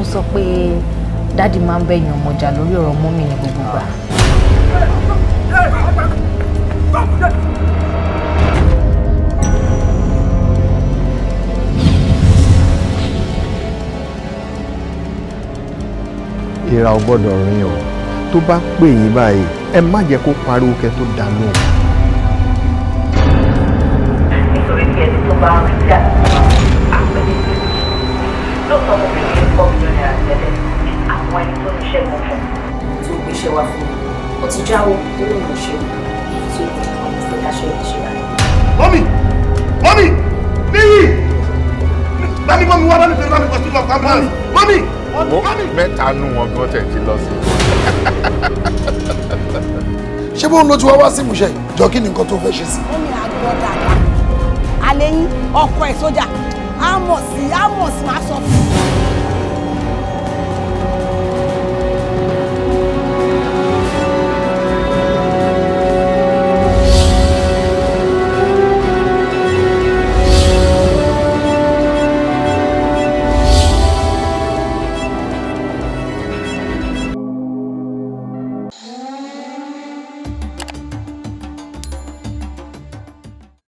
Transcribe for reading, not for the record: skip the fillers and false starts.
ń sọ pé dáàdì máa ń bẹ̀yàn ọmọjà lórí ọ̀rọ̀ mọ́mì ní gbogbo gbà. ìrà ò gbọ́dọ̀ rìn o tó bá pè yín báyìí ẹ má jẹ́ kó pariwo kẹ́ tó dá lóhùn. nítorí tí ẹni tó bá ń rí sí àpẹẹrẹ lóòótọ́ mo fi ní $4 million tẹ́lẹ̀ àwọn ẹni tó ń ṣẹ́gun fún tó gbéṣẹ́ wá fún mi ó ti jáwọ́ tó lóun ò ṣe tó ìdíkan fún dáṣẹ́ ìṣẹ́ rẹ̀. mọ́mì níyì bámi mọ́mì wá bámi fẹ́rẹ́ bámi kọ́ sí lọ́kàn mọ́mì. mẹ́ta nù wọn gan tẹ̀ ti lọ sí. ṣé bóun ló ti wá sí ìmúṣẹ jọ kí ni nǹkan tó fẹ́ ṣe sí. ó ní àgbọ̀ dáadáa alẹ́ yín ọkọ ẹ̀ sójà á mọ̀ sí máa sọ fún un.